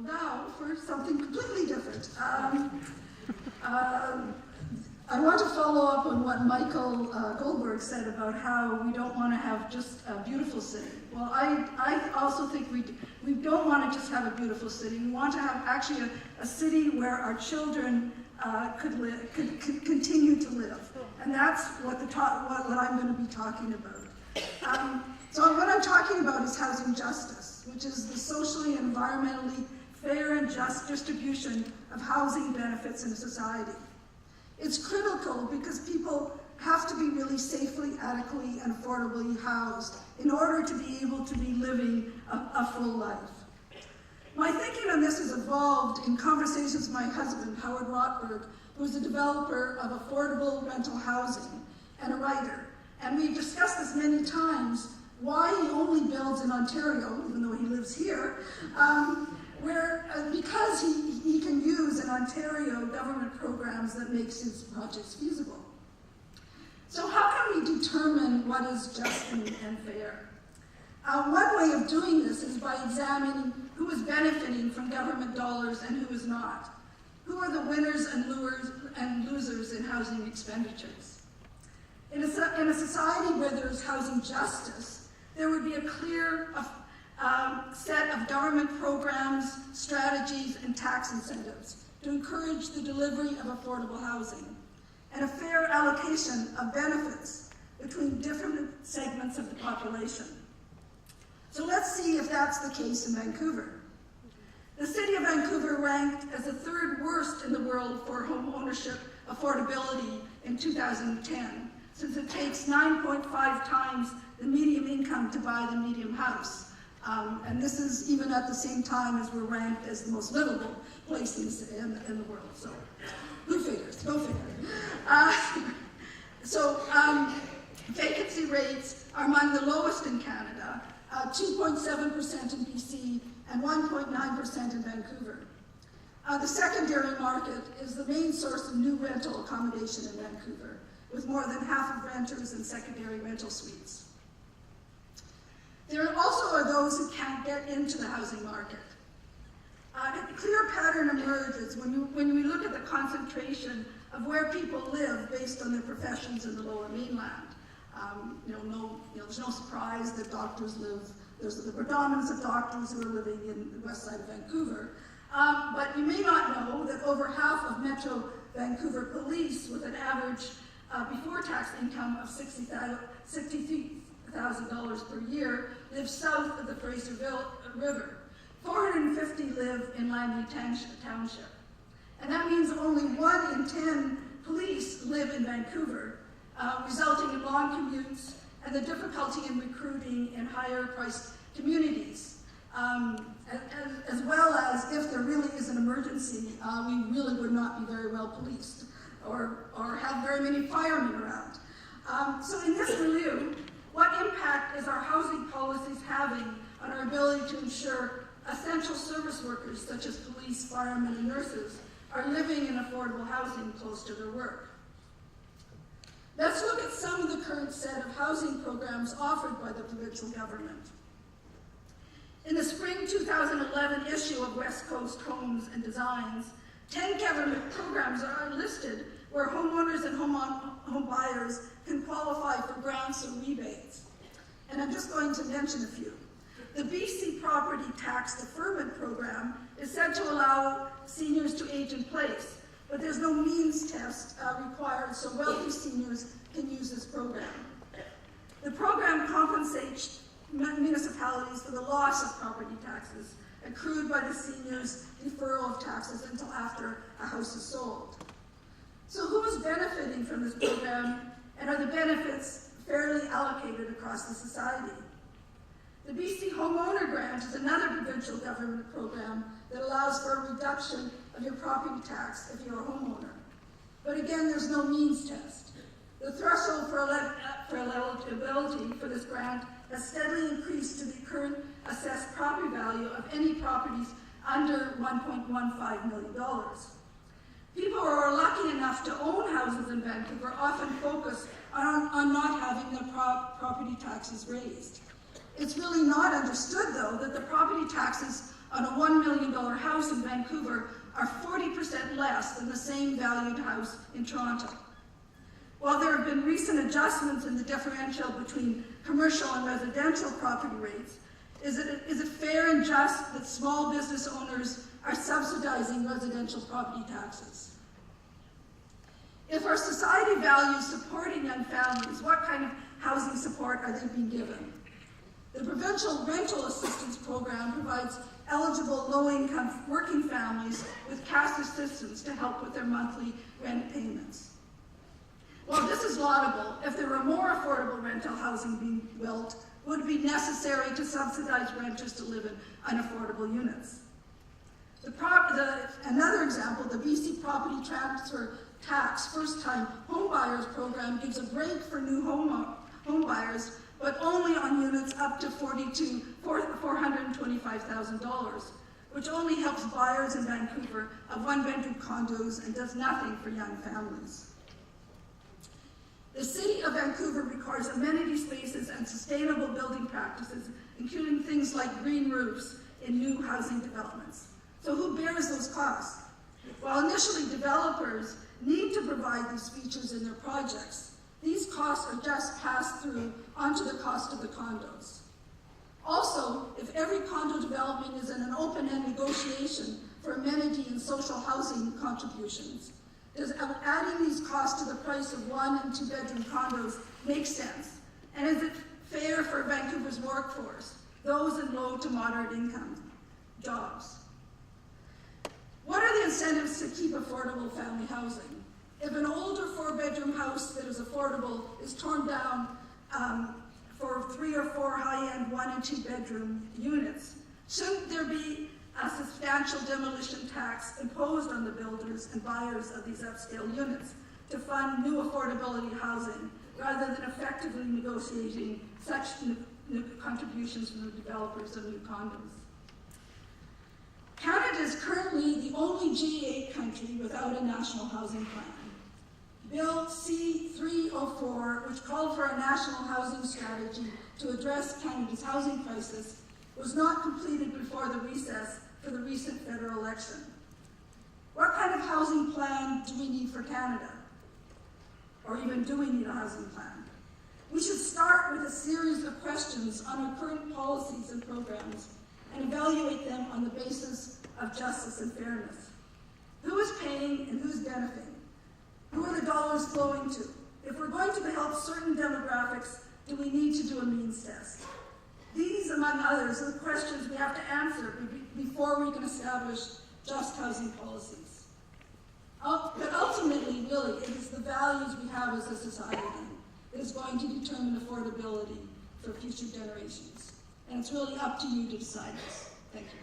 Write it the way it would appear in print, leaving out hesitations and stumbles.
Now for something completely different. I want to follow up on what Michael Goldberg said about how we don't want to have just a beautiful city. Well, I also think we don't want to just have a beautiful city. We want to have actually a city where our children could continue to live. And that's what I'm going to be talking about. So what I'm talking about is housing justice, which is the socially and environmentally fair and just distribution of housing benefits in society. It's critical because people have to be really safely, adequately, and affordably housed in order to be able to be living a full life. My thinking on this has evolved in conversations with my husband, Howard Rotberg, who's a developer of affordable rental housing and a writer. And we've discussed this many times, why he only builds in Ontario, even though he lives here, because he can use in Ontario government programs that makes his projects feasible. So how can we determine what is just and fair? One way of doing this is by examining who is benefiting from government dollars and who is not. Who are the winners and losers in housing expenditures? In a society where there's housing justice, there would be a clear set of government programs, strategies, and tax incentives to encourage the delivery of affordable housing, and a fair allocation of benefits between different segments of the population. So let's see if that's the case in Vancouver. The city of Vancouver ranked as the third worst in the world for home ownership affordability in 2010, since it takes 9.5 times the median income to buy the median house. And this is even at the same time as we're ranked as the most livable places in the world. So, who figures? Go figure. Vacancy rates are among the lowest in Canada, 2.7% in BC and 1.9% in Vancouver. The secondary market is the main source of new rental accommodation in Vancouver, with more than half of renters in secondary rental suites. There also are those who can't get into the housing market. A clear pattern emerges when we look at the concentration of where people live based on their professions in the Lower Mainland. There's no surprise that doctors live. There's the predominance of doctors who are living in the west side of Vancouver. But you may not know that over half of Metro Vancouver police, with an average before-tax income of $63,000 per year, live south of the Fraser River. 450 live in Langley Township. And that means only 1 in 10 police live in Vancouver, resulting in long commutes and the difficulty in recruiting in higher-priced communities. As well as if there really is an emergency, we really would not be very well policed or have very many firemen around. So in this review, what impact is our housing policies having on our ability to ensure essential service workers such as police, firemen, and nurses are living in affordable housing close to their work? Let's look at some of the current set of housing programs offered by the provincial government. In the spring 2011 issue of West Coast Homes and Designs, 10 government programs are listed where homeowners and home buyers can qualify for grants or rebates. And I'm just going to mention a few. The BC Property Tax Deferment Program is said to allow seniors to age in place, but there's no means test required, so wealthy seniors can use this program. The program compensates municipalities for the loss of property taxes accrued by the seniors' deferral of taxes until after a house is sold. So who is benefiting from this program, and are the benefits fairly allocated across the society? The BC Homeowner Grant is another provincial government program that allows for a reduction of your property tax if you're a homeowner. But again, there's no means test. The threshold for eligibility for this grant has steadily increased to the current assessed property value of any properties under $1.15 million. People who are lucky enough to own houses in Vancouver often focus on not having their property taxes raised. It's really not understood, though, that the property taxes on a $1 million house in Vancouver are 40% less than the same valued house in Toronto. While there have been recent adjustments in the differential between commercial and residential property rates, is it fair and just that small business owners are subsidizing residential property taxes? If our society values supporting young families, what kind of housing support are they being given? The Provincial Rental Assistance Program provides eligible low-income working families with cash assistance to help with their monthly rent payments. While this is laudable, if there were more affordable rental housing being built, would it be necessary to subsidize renters to live in unaffordable units? Another example, the BC Property Transfer Tax First-Time Homebuyers Program gives a break for new home buyers, but only on units up to $425,000, which only helps buyers in Vancouver of one-bedroom condos and does nothing for young families. The City of Vancouver requires amenity spaces and sustainable building practices, including things like green roofs in new housing developments. So who bears those costs? While initially developers need to provide these features in their projects, these costs are just passed through onto the cost of the condos. Also, if every condo development is in an open-end negotiation for amenity and social housing contributions, does adding these costs to the price of 1- and 2-bedroom condos make sense? And is it fair for Vancouver's workforce, those in low to moderate income jobs? What are the incentives to keep affordable family housing? If an older 4-bedroom house that is affordable is torn down for 3 or 4 high-end 1- and 2-bedroom units, shouldn't there be a substantial demolition tax imposed on the builders and buyers of these upscale units to fund new affordability housing, rather than effectively negotiating such contributions from the developers of new condos? Canada is currently the only G8 country without a national housing plan. Bill C-304, which called for a national housing strategy to address Canada's housing crisis, was not completed before the recess for the recent federal election. What kind of housing plan do we need for Canada? Or even do we need a housing plan? We should start with a series of questions on our current policies and programs and evaluate them on the basis of justice and fairness. Who is paying and who's benefiting? Who are the dollars flowing to? If we're going to help certain demographics, do we need to do a means test? These, among others, are the questions we have to answer before we can establish just housing policies. But ultimately, really, it is the values we have as a society that is going to determine affordability for future generations. And it's really up to you to decide this. Thank you.